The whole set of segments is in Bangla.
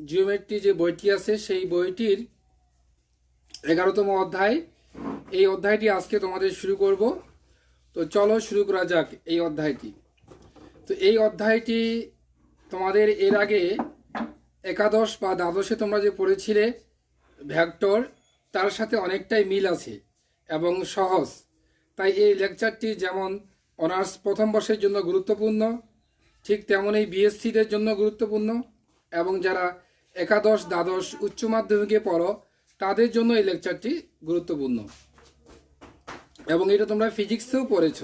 জিওমেট্রি যে বইটি আছে সেই বইটির 11তম অধ্যায়। এই অধ্যায়টি আজকে তোমাদের শুরু করব। তো চলো শুরু করা যাক এই অধ্যায়টি। তো এই অধ্যায়টি তোমাদের এর আগে একাদশ বা দ্বাদশে তোমরা যে পড়েছিলে ভেক্টর, তার সাথে অনেকটাই মিল আছে এবং সহজ। তাই এই লেকচারটি যেমন অনার্স প্রথম বর্ষের জন্য গুরুত্বপূর্ণ, ঠিক তেমনই বিএসসিদের জন্য গুরুত্বপূর্ণ, এবং যারা একাদশ দ্বাদশ উচ্চ মাধ্যমিকে পড়ো তাদের জন্য এই লেকচারটি গুরুত্বপূর্ণ। এবং এটা তোমরা ফিজিক্সেও পড়েছ,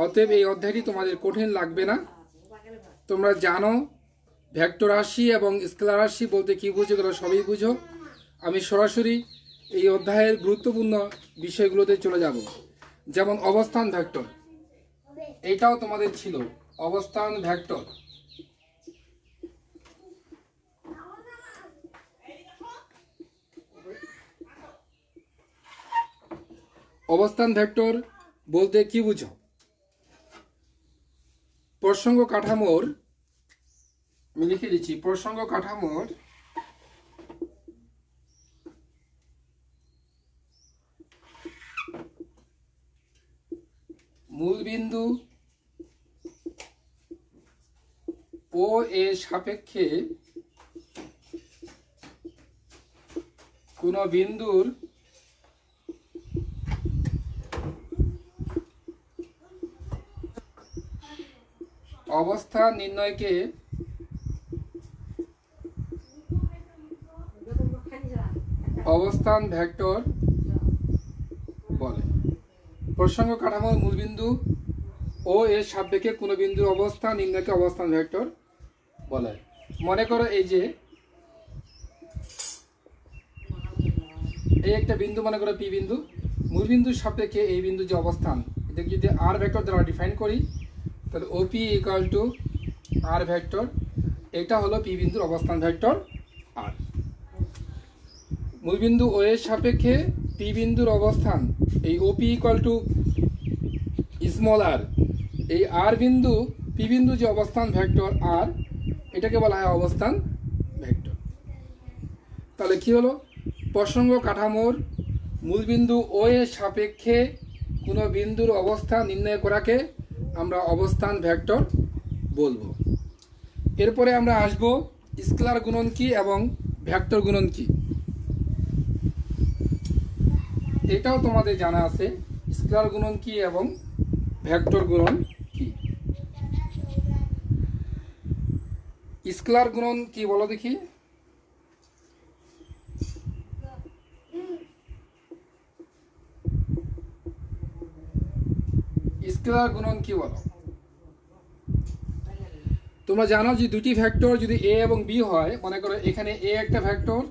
অতএব এই অধ্যায়টি তোমাদের কঠিন লাগবে না। তোমরা জানো ভেক্টর রাশি এবং স্কেলার রাশি বলতে কী বুঝো, এগুলো সবই বুঝো। আমি সরাসরি এই অধ্যায়ের গুরুত্বপূর্ণ বিষয়গুলোতে চলে যাব। যেমন অবস্থান ভেক্টর, এটাও তোমাদের ছিল অবস্থান ভেক্টর। অবস্থান ভেক্টর বলতে কি বুঝো? প্রসঙ্গ কাঠামোর, আমি লিখে দিচ্ছি, প্রসঙ্গ কাঠামোর মূলবিন্দু ও এর সাপেক্ষে কোন বিন্দুর অবস্থান নির্ণয়কে অবস্থান ভেক্টর বলে। প্রসঙ্গ কাঠামোর মূলবিন্দু ও এর সাপেক্ষে কোনো বিন্দুর অবস্থান নির্ণয়কে অবস্থান ভেক্টর বলে। মনে করো এই যে এই একটা বিন্দু, মনে করো পি বিন্দু, মূলবিন্দুর সাপেক্ষে এই বিন্দু যে অবস্থান, এটাকে যদি আর ভেক্টর দ্বারা ডিফাইন করি তাহলে ওপি ইকুয়াল টু আর ভেক্টর, এটা হলো পি বিন্দুর অবস্থান ভেক্টর আর। মূলবিন্দু ও এর সাপেক্ষে পি বিন্দুর অবস্থান, এই ওপি ইকুয়াল টু স্মল আর, এই আর বিন্দু পি বিন্দু যে অবস্থান ভেক্টর আর, এটাকে বলা হয় অবস্থান ভেক্টর। তাহলে কি হলো? প্রসঙ্গ কাঠামোর মূলবিন্দু ও এর সাপেক্ষে কোনো বিন্দুর অবস্থান নির্ণয় করাকে আমরা অবস্থান ভেক্টর বলবো। এরপরে আমরা আসব স্কেলার গুণন কি এবং ভেক্টর গুণন কি। এটাও তোমাদের জানা আছে, স্কেলার গুণন কি এবং ভেক্টর গুণন কি। স্কেলার গুণন কি বলো দেখি? স্কেলার গুণন কি বলো? তোমরা জানো যে দুটি ভেক্টর যদি এ এবং বি হয়, মনে করো এখানে এ একটা ভেক্টর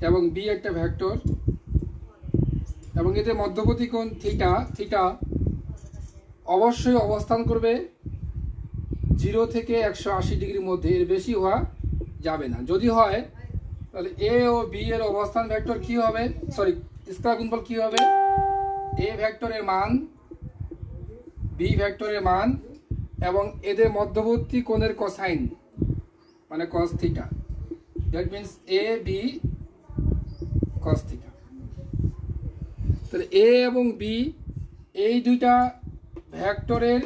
এবং বি একটা ভেক্টর, এবং এদের মধ্যবর্তী কোণ থিটা, থিটা অবশ্যই অবস্থান করবে 0 থেকে 180 ডিগ্রির মধ্যে, এর বেশি হওয়া যাবে না। যদি হয় তাহলে এ ও বি এর অবস্থান ভেক্টর কি হবে, সরি স্কেলার গুণফল কি হবে? এ ভেক্টরের মান, বি ভেক্টরের মান এবং এদের মধ্যবর্তী কোণের কোসাইন মানে cos theta, that means A B cos theta. তাহলে এ এবং বি এই দুইটা ভেক্টরের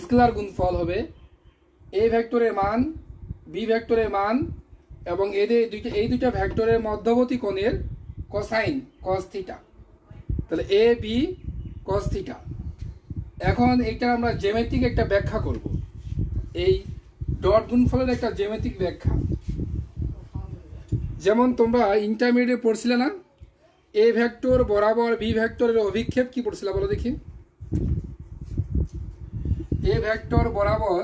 স্কেলার গুণফল হবে এ ভেক্টরের মান, বি ভেক্টরের মান এবং এই দুইটা ভেক্টরের মধ্যবর্তী কোণের কোসাইন কস থিটা। তাহলে এ বি কস থিটা। এখন এইটা আমরা জ্যামিতিক একটা ব্যাখ্যা করব, এই ডট গুণফলের একটা জ্যামিতিক ব্যাখ্যা। যেমন তোমরা ইন্টারমিডিয়েটে পড়ছিলে না, এ ভেক্টর বরাবর বি ভেক্টরের অভিক্ষেপ কি পড়ছিলে বলো দেখি? এ ভেক্টর বরাবর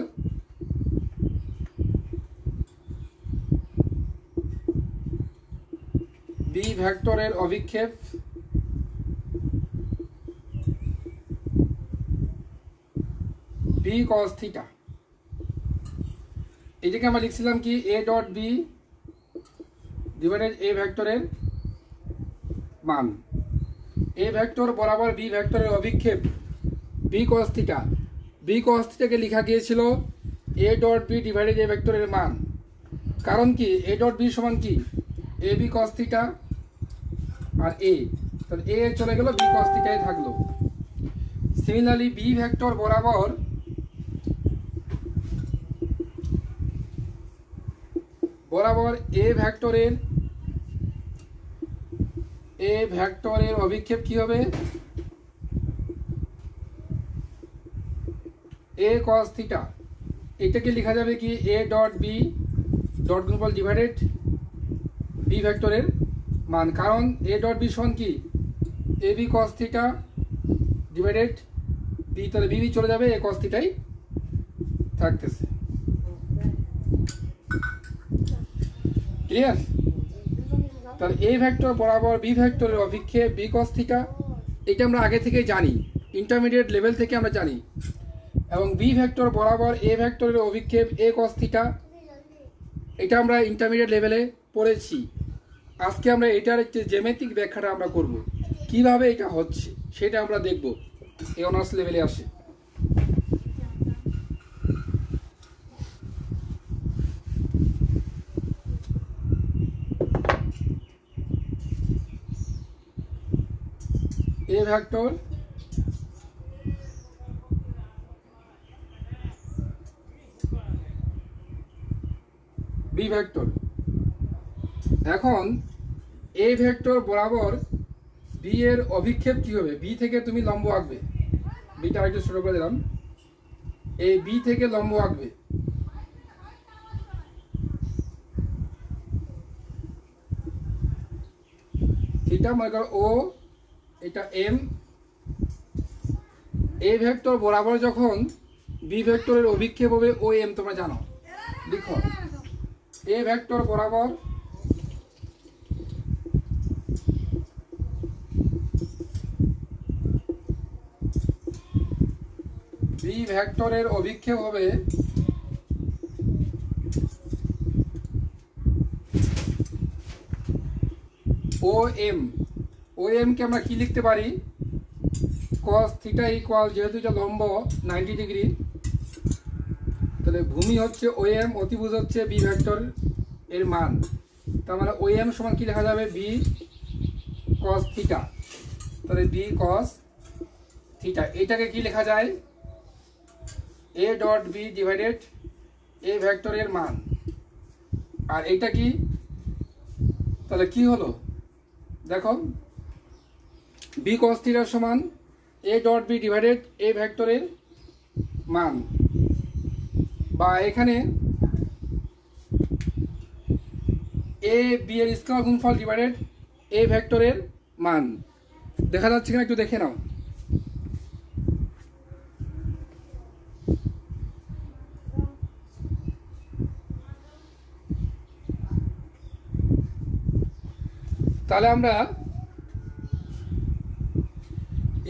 বি ভেক্টরের অভিক্ষেপ বি কস থিটা। এটাকে আমরা লিখছিলাম কি A dot B divided A ভেক্টরের মান। এ ভেক্টর বরাবর বি ভেক্টরের অভিক্ষেপ B cos theta, B cos থিটাকে লেখা গিয়েছিল এ ডট বি ডিভাইডেড এ ভেক্টরের মান। কারণ কি, এ ডট বি সমান কি এ বি কস থিটা আর এ, তাহলে এ চলে গেল, বি কস থিটাই থাকলো। সিমিলারলি বি ভেক্টর বরাবর এ ভেক্টরের অভিক্ষেপ কি হবে, এ কস থিটা। এটাকে লেখা যাবে কি এ ডট বি ডট গুণফল ডিভাইডেড বি ভেক্টরের মান। কারণ এ ডট বি সমান কি A B cos theta divided B, তাহলে বি চলে যাবে, এ কস থিটাই থাকতেছে। ক্লিয়ার? তাহলে এ ভেক্টর বরাবর বি ভেক্টরের অভিক্ষেপ বি কস থিটা, এটা আমরা আগে থেকেই জানি, ইন্টারমিডিয়েট লেভেল থেকে আমরা জানি। এবং বি ভেক্টর বরাবর এ ভেক্টরের অভিক্ষেপ এ কস থিটা, এটা আমরা ইন্টারমিডিয়েট লেভেলে পড়েছি। আজকে আমরা এটার যে জ্যামিতিক ব্যাখ্যাটা আমরা করব, কিভাবে এটা হচ্ছে সেটা আমরা দেখব, এই অনার্স লেভেলে আসে। এ ভেক্টর বি ভেক্টর, এখন এ ভেক্টর বরাবর বি এর অভিক্ষেপ কি হবে, বি থেকে তুমি লম্ব আঁকবে, বিটা একটু ছোট করে দিলাম, এই বি থেকে লম্ব আঁকবে, থিটা মনে করো ও, এটা এম। এ ভেক্টর বরাবর যখন বি ভেক্টরের অভিক্ষেপ হবে ও এম, তোমরা জানো, লিখো এ ভেক্টর বরাবর বি ভেক্টরের অভিক্ষেপ হবে ও এম। ও এম কে আমরা কি লিখতে পারি, cos থিটা ইকুয়াল, যেহেতু এটা লম্ব 90 ডিগ্রি, তাহলে ভূমি হচ্ছে ও এম, অতিভুজ হচ্ছে বি ভেক্টর এর মান। তার মানে ও এম সমান কি লেখা যাবে, বি cos থিটা, তাহলে বি cos থিটা। এটাকে কি লেখা যায়, এ ডট বি ডিভাইডেড এ ভেক্টরের মান। আর এটা কি, তাহলে কি হলো দেখো, বি cos থিটা সমান এ ডট বি ডিভাইডেড এ ভেক্টরের মান, বা এখানে এ বি এর স্কয়ার গুণফল ডিভাইডেড এ ভেক্টরের মান। দেখা যাচ্ছে কিনা একটু দেখে নাও। তাহলে আমরা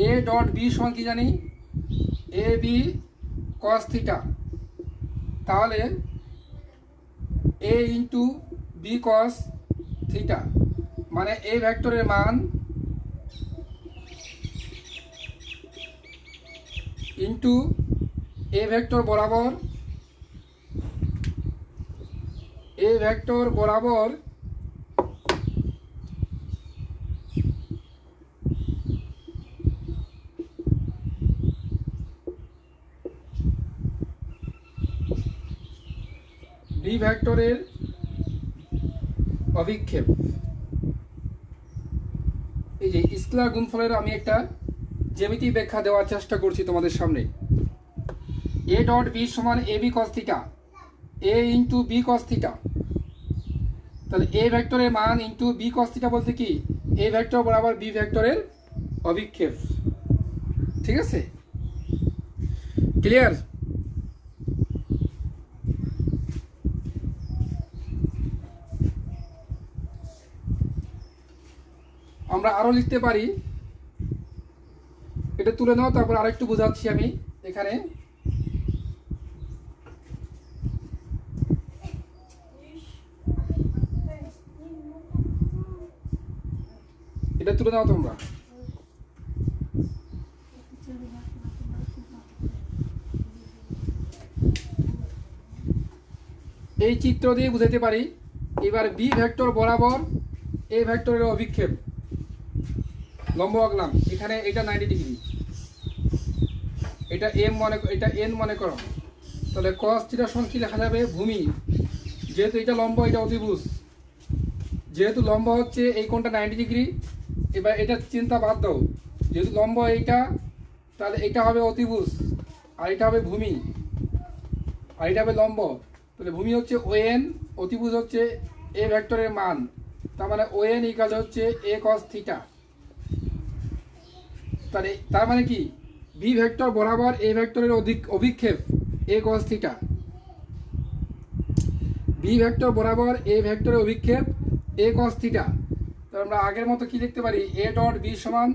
এ ডট বি সমান কি জানি, এ বি কস থিটা, তাহলে এ ইন্টু বি কস থিটা, মানে এ ভেক্টরের মান ইন্টু এ ভেক্টর বরাবর বি ভেক্টরের অভিক্ষেপ। এই যে স্কেলার গুণফলের আমি একটা জ্যামিতি ব্যাখ্যা দেওয়ার চেষ্টা করছি তোমাদের সামনে। এ ডট বি সমান এ বি কস থিটা, এ ইন্টু বি কস থিটা, তাহলে এ ভেক্টরের মান ইন্টু বি কস থিটা বলতে কি এ ভেক্টর বরাবর বি ভেক্টরের অভিক্ষেপ। ঠিক আছে, ক্লিয়ার? আমরা আরো লিখতে পারি, এটা তুলে নাও, তারপর আরেকটু বোঝাচ্ছি আমি। এখানে এটা তুলে নাও তোমরা। এই চিত্র দিয়ে বুঝাতে পারি। এবার বি ভেক্টর বরাবর এ ভেক্টরের অভিক্ষেপ লম্ব আঁকলাম, এখানে এটা 90 ডিগ্রি, এটা এটা এন মনে করো, তাহলে cos থিটা সমান কি লেখা যাবে? ভূমি, যেহেতু এটা লম্ব এটা অতিভুজ, যেহেতু লম্ব হচ্ছে এই কোণটা 90 ডিগ্রি, এবার এটা চিন্তা বাদ দাও, যেহেতু লম্ব এইটা, তাহলে এটা হবে অতিভুজ আর এটা হবে ভূমি আর এটা হবে লম্ব, তাহলে ভূমি হচ্ছে ON, অতিভুজ হচ্ছে এ ভেক্টরের মান, তার মানে ON ইকাল হচ্ছে a cos থিটা। তাহলে তার মানে কি বি ভেক্টর বরাবর এ ভেক্টরের অভিক্ষেপ a cos theta, B vector বরাবর এ ভেক্টরের অভিক্ষেপ a cos থিটা। তাহলে আমরা আগের মতো কি লিখতে পারি? a ডট বি সমান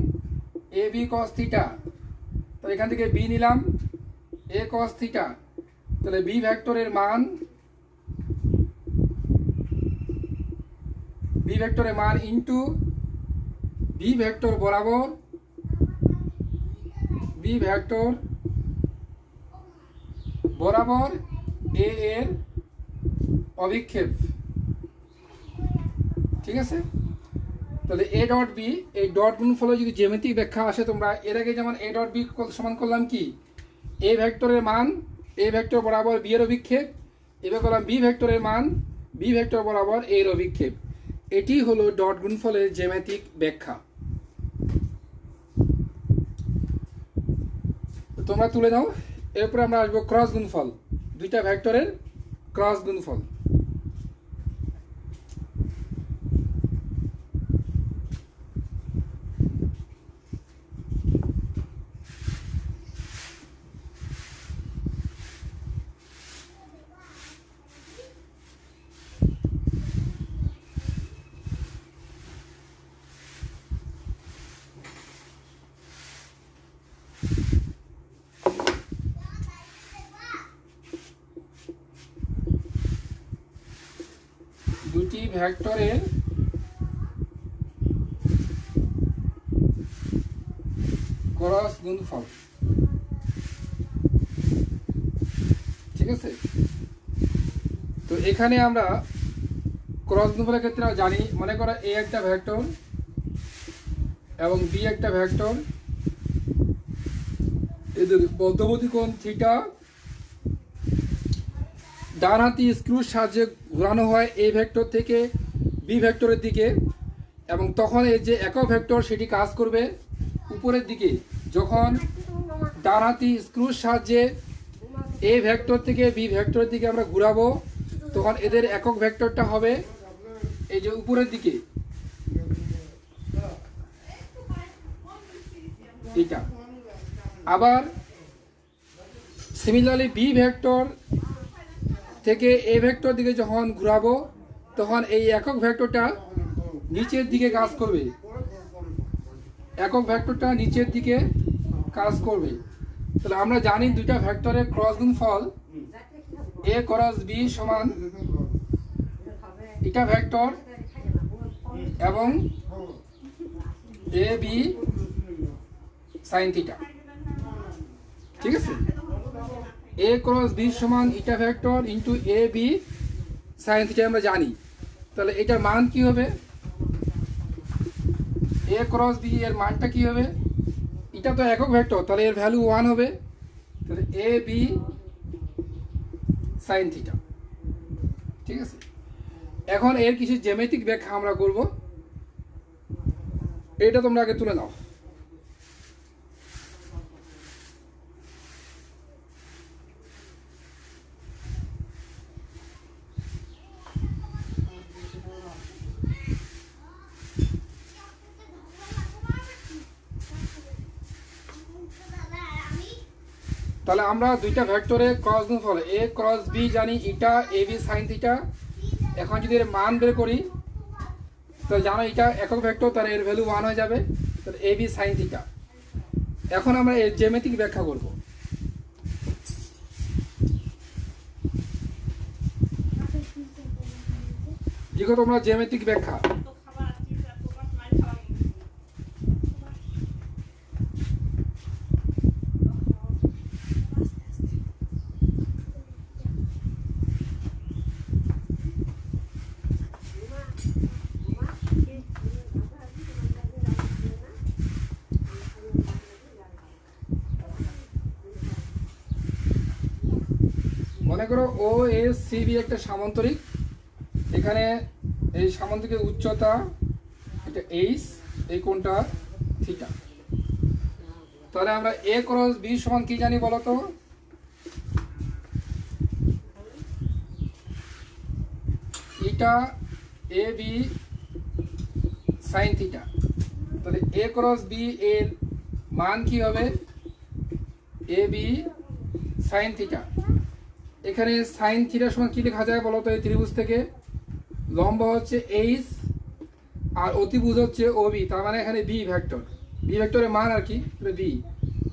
এ বি cos থিটা, তাহলে এখান থেকে বি নিলাম a cos থিটা, তাহলে বি ভেক্টরের মান, বি ভেক্টরের মান ইন্টু বি ভেক্টর বরাবর, বি ভেক্টর বরাবর এ এর অভিক্ষেপ, ঠিক আছে? তাহলে এ ডট বি, এই ডট গুণফলে যদি জ্যামিতিক ব্যাখ্যা আসে, তোমরা এর আগে যেমন এ ডট বি সমান করলাম কি এ ভেক্টরের মান এ ভেক্টর বরাবর বি এর অভিক্ষেপ, এবার করলাম বি ভেক্টরের মান বি ভেক্টর বরাবর এর অভিক্ষেপ। এটি হলো ডট গুণফলের জ্যামিতিক ব্যাখ্যা। তোমরা তুলে নাও। এরপরে আমরা আসবো ক্রস গুণফল, দুইটা ভেক্টরের ক্রস গুণফল। দুটি ভেক্টরের ক্রস গুণফল, ঠিক আছে? তো এখানে আমরা ক্রস গুণফলের ক্ষেত্রে জানি, মনে করো এ একটা ভেক্টর এবং বি একটা ভেক্টর, এদের মধ্যবর্তী কোণ থিটা, ডান হাতি স্ক্রুর সাহায্যে ঘোরানো হয় এ ভেক্টর থেকে বি ভেক্টরের দিকে, এবং তখন এর যে একক ভেক্টর সেটি কাজ করবে উপরের দিকে। যখন ডান হাতি স্ক্রুর সাহায্যে এ ভেক্টর থেকে বি ভেক্টরের দিকে আমরা ঘুরাবো, তখন এদের একক ভেক্টরটা হবে এই যে উপরের দিকে, এটা। আবার সিমিলারলি বি ভেক্টর থেকে এ ভেক্টর দিকে যখন ঘুরাবো, তখন এই একক ভেক্টরটা নিচের দিকে কাজ করবে, একক ভেক্টরটা নিচের দিকে কাজ করবে। তাহলে আমরা জানি দুইটা ভেক্টরের ক্রস গুণফল এ ক্রস বি সমান এটা ভেক্টর এবং এ বি সাইন থিটা, ঠিক আছে? এ ক্রস বি সমান ইটা vector into A B sine theta আমরা জানি। তাহলে এটার মান কি হবে? এ ক্রস বি এর মানটা কি হবে? এটা তো একক ভেক্টর, তাহলে এর ভ্যালু 1 হবে, তাহলে এ বি সাইন থিটা, ঠিক আছে? এখন এর কিছু জ্যামিতিক ব্যাখ্যা আমরা করব, এটা তোমরা আগে তুলে নাও। তাহলে আমরা দুইটা ভেক্টরের ক্রস গুণফল এ ক্রস বি জানি এটা এ বি সাইন থিটা। এখন যদি এর মান বের করি, তাহলে জানো এটা একক ভেক্টর, তাহলে এর ভ্যালু 1 হয়ে যাবে, তাহলে এ বি সাইন থিটা। এখন আমরা এর জ্যামিতিক ব্যাখ্যা করব। লিখো তোমরা জ্যামিতিক ব্যাখ্যা। মনে করো ও এস সি বি একটা সামান্তরিক, এখানে এই সামান্তরিকের উচ্চতা এটা এইচ, এই কোণটা থিটা। তাহলে আমরা এ ক্রস বি সমান কি জানি বলো তো? ইটা এ বি সাইন থিটা। তাহলে এ ক্রস বি এর মান কি হবে? A B sine theta. এখানে সাইন থিটা সমান কি লেখা যায় বলো তো? এই ত্রিভুজ থেকে লম্ব হচ্ছে এইচ আর অতিভুজ হচ্ছে ও বি, তার মানে এখানে বি ভেক্টর, বি ভেক্টরের মান আর কি বি।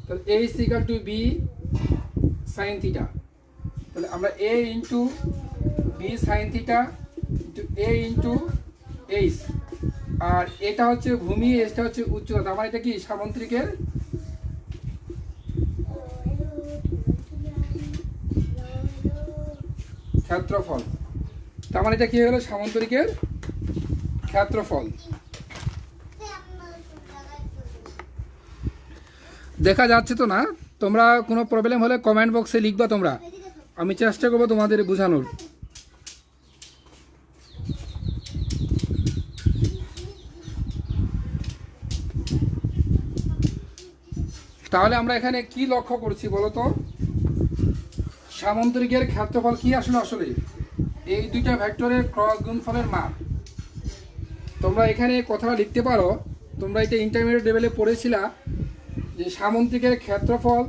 তাহলে H equal to B sine theta. তাহলে আমরা A into B sine theta into A into H, আর এটা হচ্ছে ভূমি, এটা হচ্ছে উচ্চতা, তার মানে এটা কি সামান্তরিকের ক্ষেত্রফল। তার মানে এটা কি হয়ে গেল? সামান্তরিকের ক্ষেত্রফল। দেখা যাচ্ছে তো না? তোমরা কোনো প্রবলেম হলে কমেন্ট বক্সে লিখবা তোমরা, আমি চেষ্টা করবো তোমাদের বোঝানোর। তাহলে আমরা এখানে কি লক্ষ্য করছি বলো তো? সামান্তরিকের ক্ষেত্রফল কি আসলে? আসলে এই দুইটা ভেক্টরের ক্রস গুণফলের মান। তোমরা এখানে কথাটা লিখতে পারো, তোমরা এটা ইন্টারমিডিয়েট লেভেলে পড়েছিলা যে সামান্তরিকের ক্ষেত্রফল,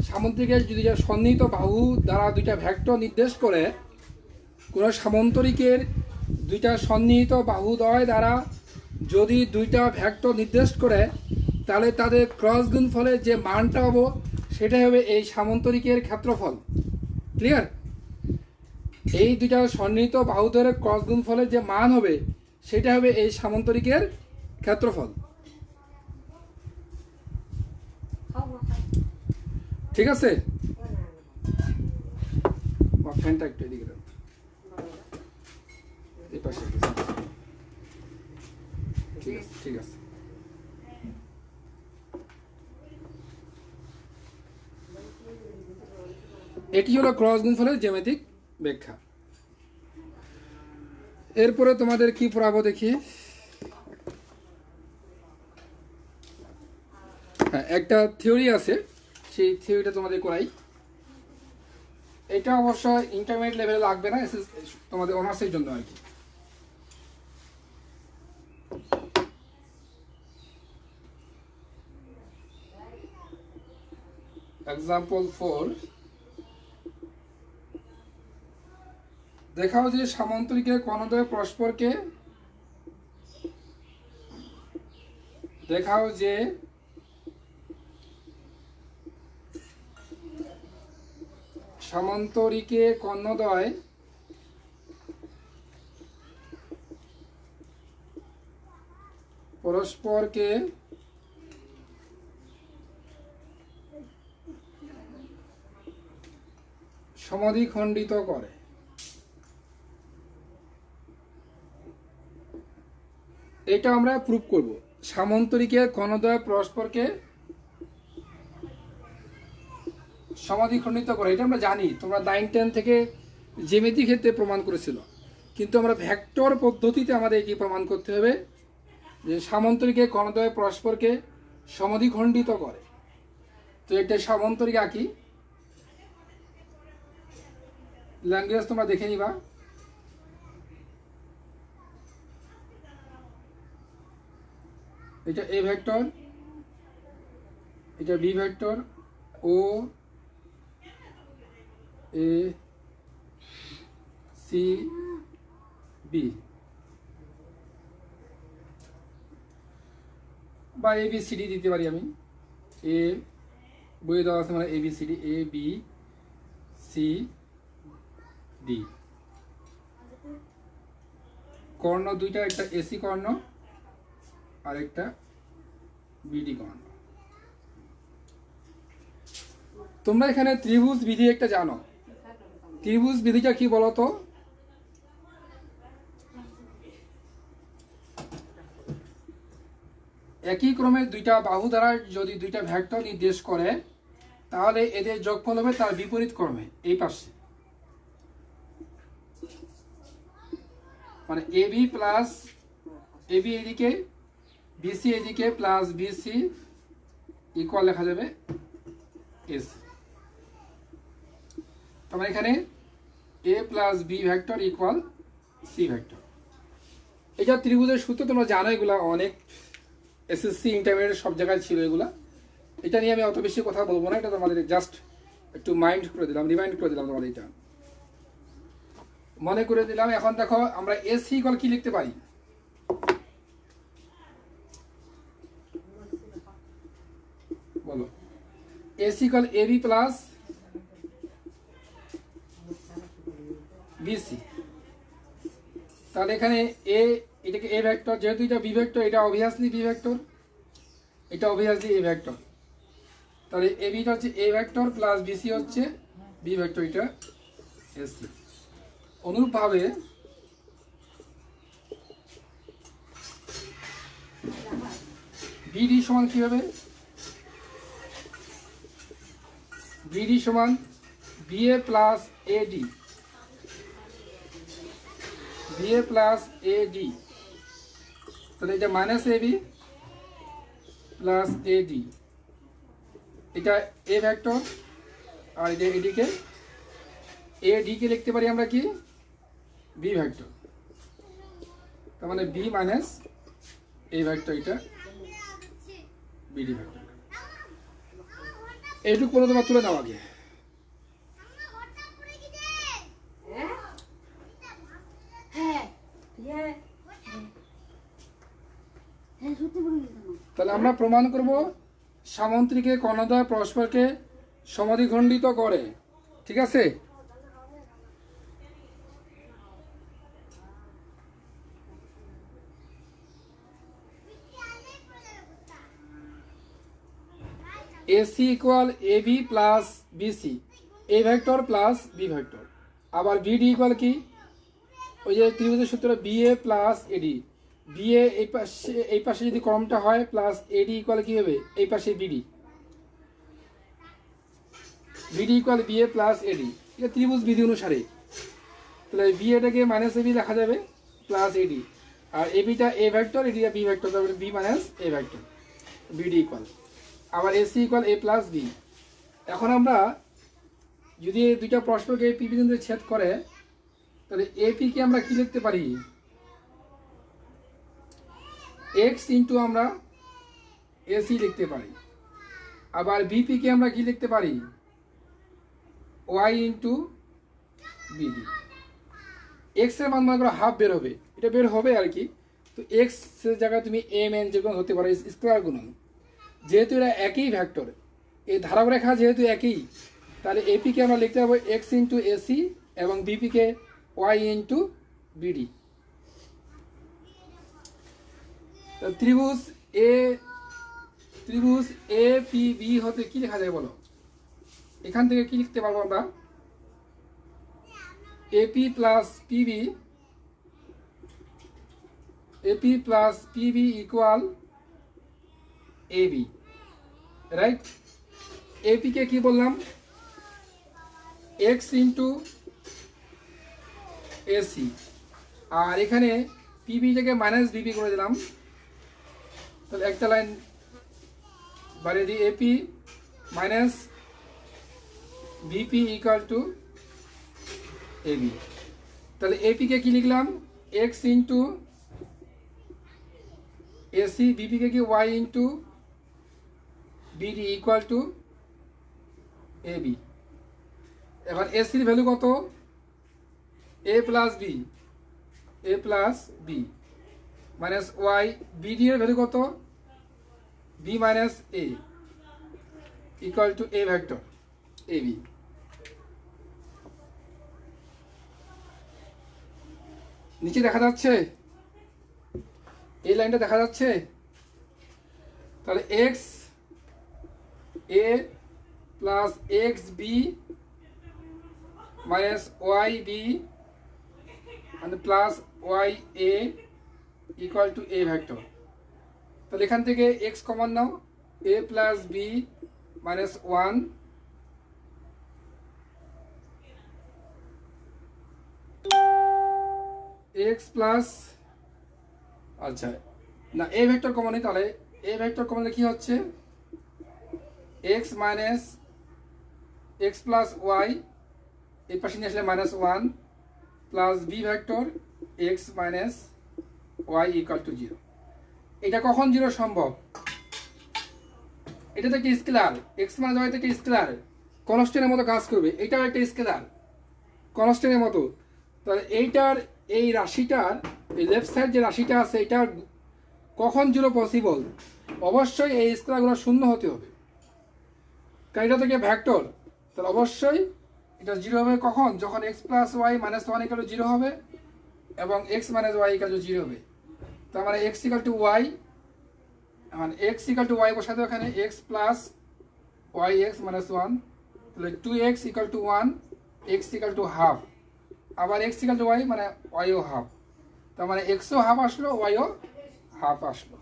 সামান্তরিকের যদি সন্নিহিত বাহু দ্বারা দুইটা ভেক্টর নির্দেশ করে, কোনো সামান্তরিকের দুইটা সন্নিহিত বাহুদ্বয় দ্বারা যদি দুইটা ভেক্টর নির্দেশ করে, তাহলে তাদের ক্রস গুণফলের যে মানটা হবো সেটা হবে এই সামান্তরিকের ক্ষেত্রফল। ক্লিয়ার? এই দুইটা সন্নিহিত বাহুদ্বয়ের ক্রস গুণফলের যে মান হবে সেটা হবে এই সামান্তরিকের ক্ষেত্রফল। ঠিক আছে? ফ্যানটা একটু এদিকে দাও, এই পাশে। ঠিক আছে, ঠিক আছে। এটি হলো ক্রস গুণফলের জ্যামিতিক ব্যাখ্যা। এরপরে তোমাদের কি পড়াবো দেখি। হ্যাঁ, একটা থিওরি আছে, সেই থিওরিটা তোমাদের করাই। এটা অবশ্য ইন্টারমিডিয়েট লেভেলে লাগবে না, তোমাদের অনার্সের জন্য আর কি। এক্সাম্পল 4, দেখাও যে সামান্তরিকের কর্ণদ্বয় পরস্পরকে, দেখাও যে সামান্তরিকে কর্ণদ্বয় পরস্পরকে সমদ্বিখণ্ডিত করে। এটা আমরা প্রুফ করব। সামান্তরিকের কর্ণদ্বয় পরস্পরকে সমদ্বিখণ্ডিত করে, এটা আমরা জানি, তোমরা 9-10 থেকে জ্যামিতি ক্ষেত্রে প্রমাণ করেছিল। কিন্তু আমরা ভেক্টর পদ্ধতিতে আমাদের কি প্রমাণ করতে হবে? যে সামান্তরিকের কর্ণদ্বয় পরস্পরকে সমদ্বিখণ্ডিত করে। তো এটা সামান্তরিক আঁকি, ল্যাঙ্গুয়েজ তোমরা দেখে নিবা। এটা এ ভেক্টর, এটা বি ভেক্টর, ও এ সি বি, বা এ বি সি ডি দিতে পারি আমি। এ বইয়ে দেওয়া আছে মানে A B C D, A B C D. কর্ণ দুইটা, একটা এসি কর্ণ আর একটা বিডি কর্ণ। তোমরা এখানে ত্রিভুজ বিধি একটা জানো। ত্রিভুজ বিধিটা কি বলতো? একই ক্রমে দুইটা বাহু দ্বারা যদি দুইটা ভেক্টর নির্দেশ করে, তাহলে এদের যোগফল হবে তার বিপরীত ক্রমে এই পাশে। মানে এবি প্লাস এবি এদিকে, বিসি এদিকে প্লাস বিসি ইকুয়াল লেখা যাবে এসি। তারপরে এখানে A plus B vector equal C vector. এটা ত্রিভুজের সূত্র, তোমরা জানো এগুলা, অনেক এসএসসি ইন্টারমিডিয়েট সব জায়গায় ছিল এগুলা। এটা নিয়ে আমি অত বেশি কথা বলবো না, এটা তোমাদের জাস্ট একটু মাইন্ড করে দিলাম, রিমাইন্ড করে দিলাম তোমাদের, এটা মনে করে দিলাম। এখন দেখো আমরা এসি ইকুয়াল কি লিখতে পারি? বলো। AC equal AB plus BC. তাহলে এখানে এ, এটাকে এ ভেক্টর, যেহেতু এটা বি ভেক্টর, এটা অবভিয়াসলি বি ভেক্টর, এটা অবভিয়াসলি এ ভেক্টর। তাহলে এ বিটা হচ্ছে এ ভেক্টর প্লাস বিসি হচ্ছে বি ভেক্টর, এটা এসি। অনুরূপভাবে বিডি সমান কি হবে? বিডি সমান BA plus AD, BA plus AD. তাহলে এটা মাইনাস এবি প্লাস এডি, এটা এ ভেক্টর, আর এটা এডিকে এডিকে লিখতে পারি আমরা কি? B vector. তার মানে বি মাইনাস এ ভেক্টর, এটা বিডি ভেক্টর। এইটুকু পর্যন্ত তোমার তুলে নাও আগে। তাহলে আমরা প্রমাণ করব সামন্ত্রিকে কর্ণদ্বয় পরস্পরকে সমাধিখণ্ডিত করে, ঠিক আছে? AC equal AB plus BC, A vector plus B vector. আবার বিডি ইকুয়াল কি? ওই যে ত্রিভুজের সূত্র বিএ প্লাস এডি, বিএ এই পাশে যদি কলমটা হয় প্লাস এডি ইকুয়াল কি হবে? এই পাশে BD, BD equal BA plus AD, এটা ত্রিভুজ বিধি অনুসারে। তাহলে বিএটাকে মাইনাস এবি লেখা যাবে প্লাস এডি, আর এবিটা এ ভেক্টর, এডিটা বি ভেক্টর, তারপরে B minus A vector, BD equal. আবার AC equal A plus B. এখন আমরা যদি এই দুইটা পরস্পরকে পি বিন্দুতে ছেদ করে, তাহলে এপিকে আমরা কি লিখতে পারি? এক্স ইন্টু আমরা এসি লিখতে পারি। আবার বিপিকে আমরা কি লিখতে পারি? Y into BD. এক্স এর মান মনে করো হাফ বের হবে, এটা বের হবে আর কি। তো এক্স এর জায়গায় তুমি এম এন যে কোনো হতে পারে, স্কোয়ার গুণন। যেহেতু এরা একই ভেক্টর, এই ধারক রেখা যেহেতু একই, তাহলে এপিকে আমরা লিখতে পারবো এক্স ইন্টু এসি এবং বিপিকে ওয়াই ইন্টু বিডি। ত্রিভুজ এ পি বি হতে কি লেখা যায় বলো? এখান থেকে কি লিখতে পারবো আমরা? AP plus PB, AP plus PB equal AB, right? এপি কে কি বললাম? এক্স ইন্টু এসি, আর এখানে পিবি থেকে মাইনাস বিপি করে দিলাম। তাহলে একটা লাইন বাড়িয়ে দিই, AP minus BP equal to AB. তাহলে এপিকে কি লিখলাম? এক্স ইন্টু এসি, বিপিকে কি Y into BD equal to AB. এবার এসির ভ্যালু কত? A plus B, A plus B minus Y. BD এর ভ্যালু কত? B minus A equal to A vector AB. নিচে দেখা যাচ্ছে, এই লাইনটা দেখা যাচ্ছে। তাহলে X A plus X B minus Y B plus Y A equal to A vector. তাহলে এখান থেকে এক্স কমন নাও, A plus B minus one X plus, আচ্ছা না এ ভেক্টর কমন নেই, তাহলে এ ভেক্টর কমন কি হচ্ছে x minus x plus y, এই পাশে নিয়ে আসলে -1 plus B vector x minus y equal to 0। এটা কখন 0 সম্ভব? এটা থেকে স্কেলার, এক্স মাইনাস ওয়াই থেকে স্কেলার কনস্ট্যান্টের মতো কাজ করবে, এটাও একটা স্কেলার কনস্ট্যান্টের মতো। তাহলে এইটার এই রাশিটার এই লেফট সাইড যে রাশিটা আছে এটা কখন 0 পসিবল? অবশ্যই এই স্কেলারগুলো শূন্য হতে হবে, কারণ এটা থেকে ভেক্টর, তাহলে অবশ্যই এটা 0 হবে কখন? যখন x plus y minus 1 equal to 0 হবে এবং x minus y equal to 0 হবে। তার মানে এক্স ইকুয়াল টু ওয়াই, মানে এক্স ইকুয়াল টু ওয়াই বসাতে এখানে x plus y x minus 1, তাহলে 2x equal to 1, x equal to half, আবার এক্স ইকুয়াল টু ওয়াই মানে ওয়াইও হাফ, তার মানে এক্সও হাফ আসলো ওয়াইও হাফ আসলো।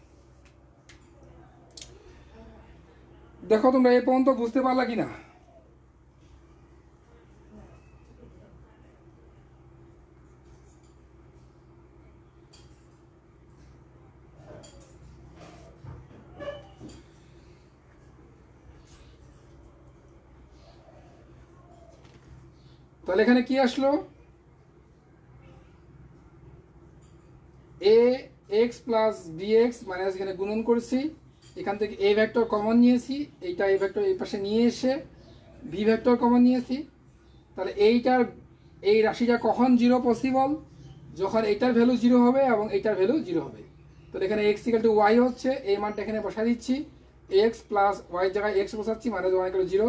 দেখো তোমরা এই পর্যন্ত বুঝতে পারলা কিনা? তাহলে এখানে কি আসলো? A X plus B X minus, এখানে গুণন করেছি, এখান থেকে এ ভেক্টর কমন নিয়েছি, এইটা এ ভেক্টর এই পাশে নিয়ে এসে বি ভেক্টর কমন নিয়েছি। তাহলে এইটার এই রাশিটা কখন 0 পসিবল? যখন এইটার ভ্যালু 0 হবে এবং এইটার ভ্যালু 0 হবে। তাহলে এখানে এক্স ইকুয়াল টু ওয়াই হচ্ছে, এই মানটা এখানে বসা দিচ্ছি, এক্স প্লাস ওয়াই জায়গায় এক্স বসাচ্ছি, মাইনাস ওয়াই ইকুয়াল টু 0,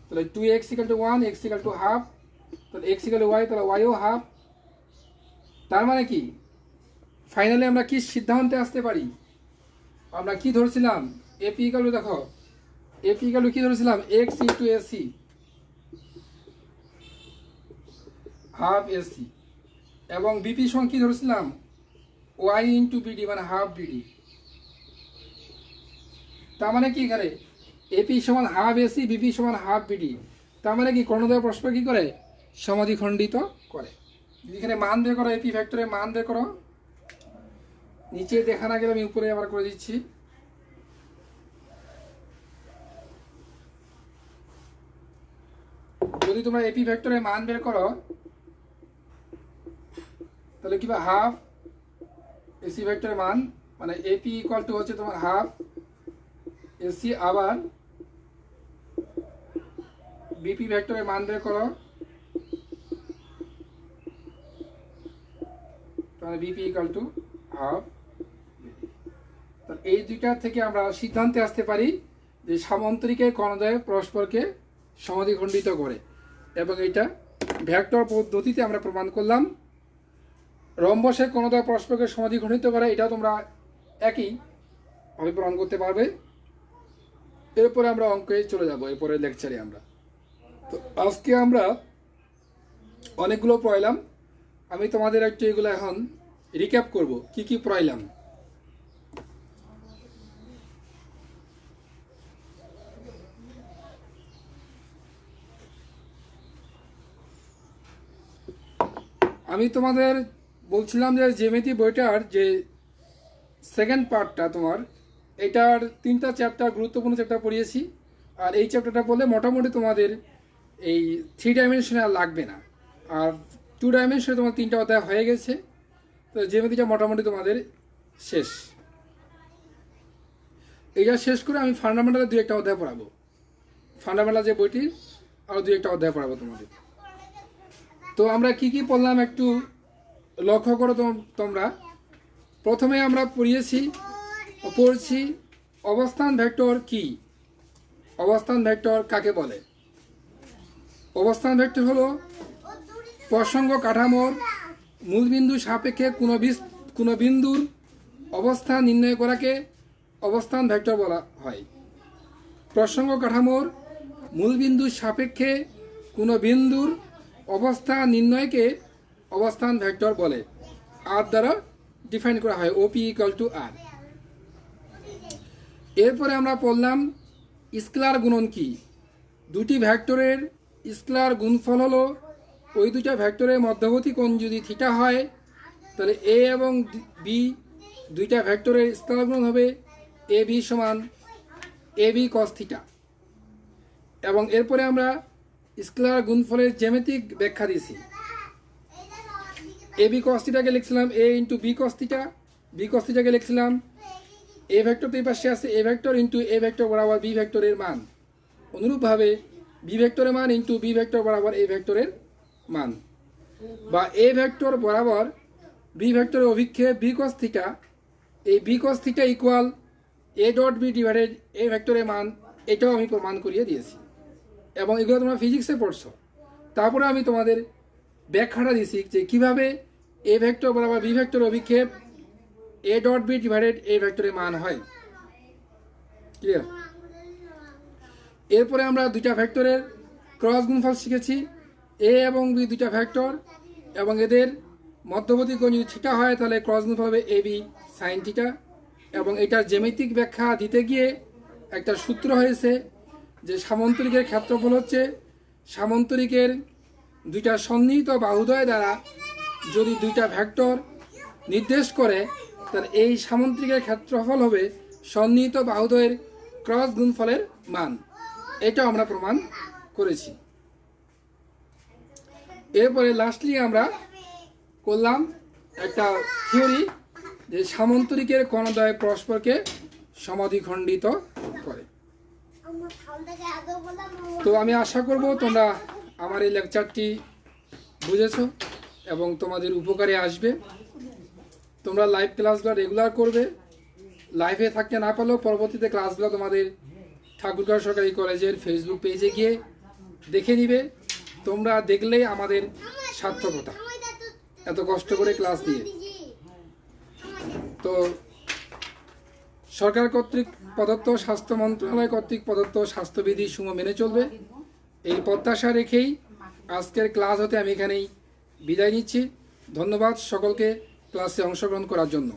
তাহলে 2x equal to 1, x equal to half, তাহলে এক্স ইকুয়াল টু ওয়াই, তাহলে ওয়াইও হাফ। তার মানে কি ফাইনালি আমরা কি সিদ্ধান্তে আসতে পারি? আমরা কি ধরছিলাম? এপি ইকুয়াল টু, দেখো এপি ইকুয়াল টু কি ধরেছিলাম? X into AC half AC, এবং বিপি সমান কি ধরেছিলাম? ওয়াই ইন্টু বিডি মানে হাফ বিডি। তার মানে কি এখানে এপি সমান হাফ এসি, বিপি সমান হাফ বিডি। তার মানে কি কর্ণদ্বয় পরস্পর কি করে? সমাধিখণ্ডিত করে। এখানে মান বের করো, এপি ভেক্টরের মান বের করো, নিচে দেখা না গেলে আমি উপরে আবার করে দিচ্ছি। যদি তোমরা এপি ভেক্টরের মান বের করো তাহলে কি হাফ এসি ভেক্টরের মান, মানে এপি ইকুয়াল টু হচ্ছে তোমার হাফ এসি, আবার বিপি ভেক্টরের মান বের করো, তাহলে বিপি ইকুয়াল টু হাফ। এই দুইটা থেকে আমরা সিদ্ধান্তে আসতে পারি যে সামান্তরিকের কর্ণদ্বয় পরস্পরকে সমাধিখণ্ডিত করে, এবং এটা ভেক্টর পদ্ধতিতে আমরা প্রমাণ করলাম। রম্বসের কর্ণদ্বয় পরস্পরকে সমাধিখণ্ডিত করে, এটাও তোমরা একই ভাবে প্রমাণ করতে পারবে। এরপরে আমরা অঙ্কে চলে যাব, এরপরে লেকচারে আমরা। তো আজকে আমরা অনেকগুলো পড়াইলাম, আমি তোমাদের একটু এগুলো এখন রিক্যাপ করব কি কি পড়াইলাম। আমি তোমাদের বলছিলাম যে জ্যামিতি বইটার যে সেকেন্ড পার্টটা তোমার, এটার 3টা চ্যাপ্টার গুরুত্বপূর্ণ চ্যাপ্টার পড়িয়েছি, আর এই চ্যাপ্টারটা পড়লে মোটামুটি তোমাদের এই 3 ডাইমেনশনে আর লাগবে না, আর 2 ডাইমেনশনে তোমার 3টা অধ্যায় হয়ে গেছে। তো জ্যামিতিটা মোটামুটি তোমাদের শেষ। এইটা শেষ করে আমি ফান্ডামেন্টালে 2-1টা অধ্যায় পড়াবো, ফান্ডামেন্টাল যে বইটির আরও 2-1টা অধ্যায় পড়াবো তোমাদের। তো আমরা কি কি পড়লাম একটু লক্ষ্য করো তোমরা। প্রথমে আমরা পড়ছি অবস্থান ভেক্টর কি, অবস্থান ভেক্টর কাকে বলে। অবস্থান ভেক্টর হলো প্রসঙ্গ কাঠামোর মূলবিন্দু সাপেক্ষে কোনো বিন্দুর অবস্থান নির্ণয় করাকে অবস্থান ভেক্টর বলা হয়। প্রসঙ্গ কাঠামোর মূলবিন্দু সাপেক্ষে কোনো বিন্দুর অবস্থান নির্ণয়কে অবস্থান ভেক্টর বলে, আর দ্বারা ডিফাইন করা হয়, ওপি ইকুয়াল টু আর। এরপরে আমরা পড়লাম স্কেলার গুণন কি। দুটি ভেক্টরের স্কেলার গুণফল হলো ওই দুটা ভেক্টরের মধ্যবর্তী কোণ যদি থিটা হয় তাহলে এ এবং বি দুইটা ভেক্টরের স্কেলার গুণন হবে এ বি সমান এ বি কস থিটা। এবং এরপরে আমরা স্কেলার গুণফলের জ্যামিতিক ব্যাখ্যা দিয়েছি। এ বি কস থিটাকে লিখছিলাম A into B cos theta, B cos থিটাকে লিখছিলাম এ ভেক্টর তো এই পাশে আছে A vector into A vector বরাবর বি ভেক্টরের মান, অনুরূপভাবে বি ভেক্টরের মান ইন্টু বি ভেক্টর বরাবর এ ভেক্টরের মান, বা এ ভেক্টর বরাবর বি ভেক্টরের অভিক্ষেপ বি কস থিটা, এই B cos theta equal A dot B divided A ভেক্টরের মান, এটাও আমি প্রমাণ করিয়ে দিয়েছি এবং এগুলো তোমরা ফিজিক্সে পড়ছো। তারপরে আমি তোমাদের ব্যাখ্যাটা দিয়েছি যে কীভাবে এ ভেক্টর বরাবর বি ভেক্টরের অভিক্ষেপ এ ডট বি ডিভাইডেড এ ভেক্টরের মান হয়। ক্লিয়ার? এরপরে আমরা দুইটা ভেক্টরের ক্রস গুণফল শিখেছি। এ এবং বি দুইটা ভেক্টর এবং এদের মধ্যবর্তী কোণ যদি থিটা হয় তাহলে ক্রস গুণফল হবে এ বি সাইন থিটা। এবং এটার জ্যামিতিক ব্যাখ্যা দিতে গিয়ে একটা সূত্র হয়েছে যে সামান্তরিকের ক্ষেত্রফল হচ্ছে সামান্তরিকের দুইটা সন্নিহিত বাহুদ্বয় দ্বারা যদি দুইটা ভেক্টর নির্দেশ করে তাহলে এই সামান্তরিকের ক্ষেত্রফল হবে সন্নিহিত বাহুদ্বয়ের ক্রস গুণফলের মান। এটাও আমরা প্রমাণ করেছি। এরপরে লাস্টলি আমরা করলাম একটা থিওরি যে সামান্তরিকের কণদ্বয় পরস্পরকে সমাধিখণ্ডিত করে। তো আমি আশা করব তোমরা আমার এই লেকচারটি বুঝেছো এবং তোমাদের উপকারে আসবে। তোমরা লাইভ ক্লাসগুলো রেগুলার করবে, লাইভে থাকতে না পারলেও পরবর্তীতে ক্লাসগুলো তোমাদের ঠাকুরগাঁও সরকারি কলেজের ফেসবুক পেজে গিয়ে দেখে নিবে। তোমরা দেখলেই আমাদের সার্থকতা, এত কষ্ট করে ক্লাস দিয়ে। তো সরকার কর্তৃক প্রদত্ত স্বাস্থ্য মন্ত্রণালয় কর্তৃক প্রদত্ত স্বাস্থ্যবিধি সমূহ মেনে চলবে, এই প্রত্যাশা রেখেই আজকের ক্লাস হতে আমি এখানেই বিদায় নিচ্ছি। ধন্যবাদ সকলকে ক্লাসে অংশগ্রহণ করার জন্য।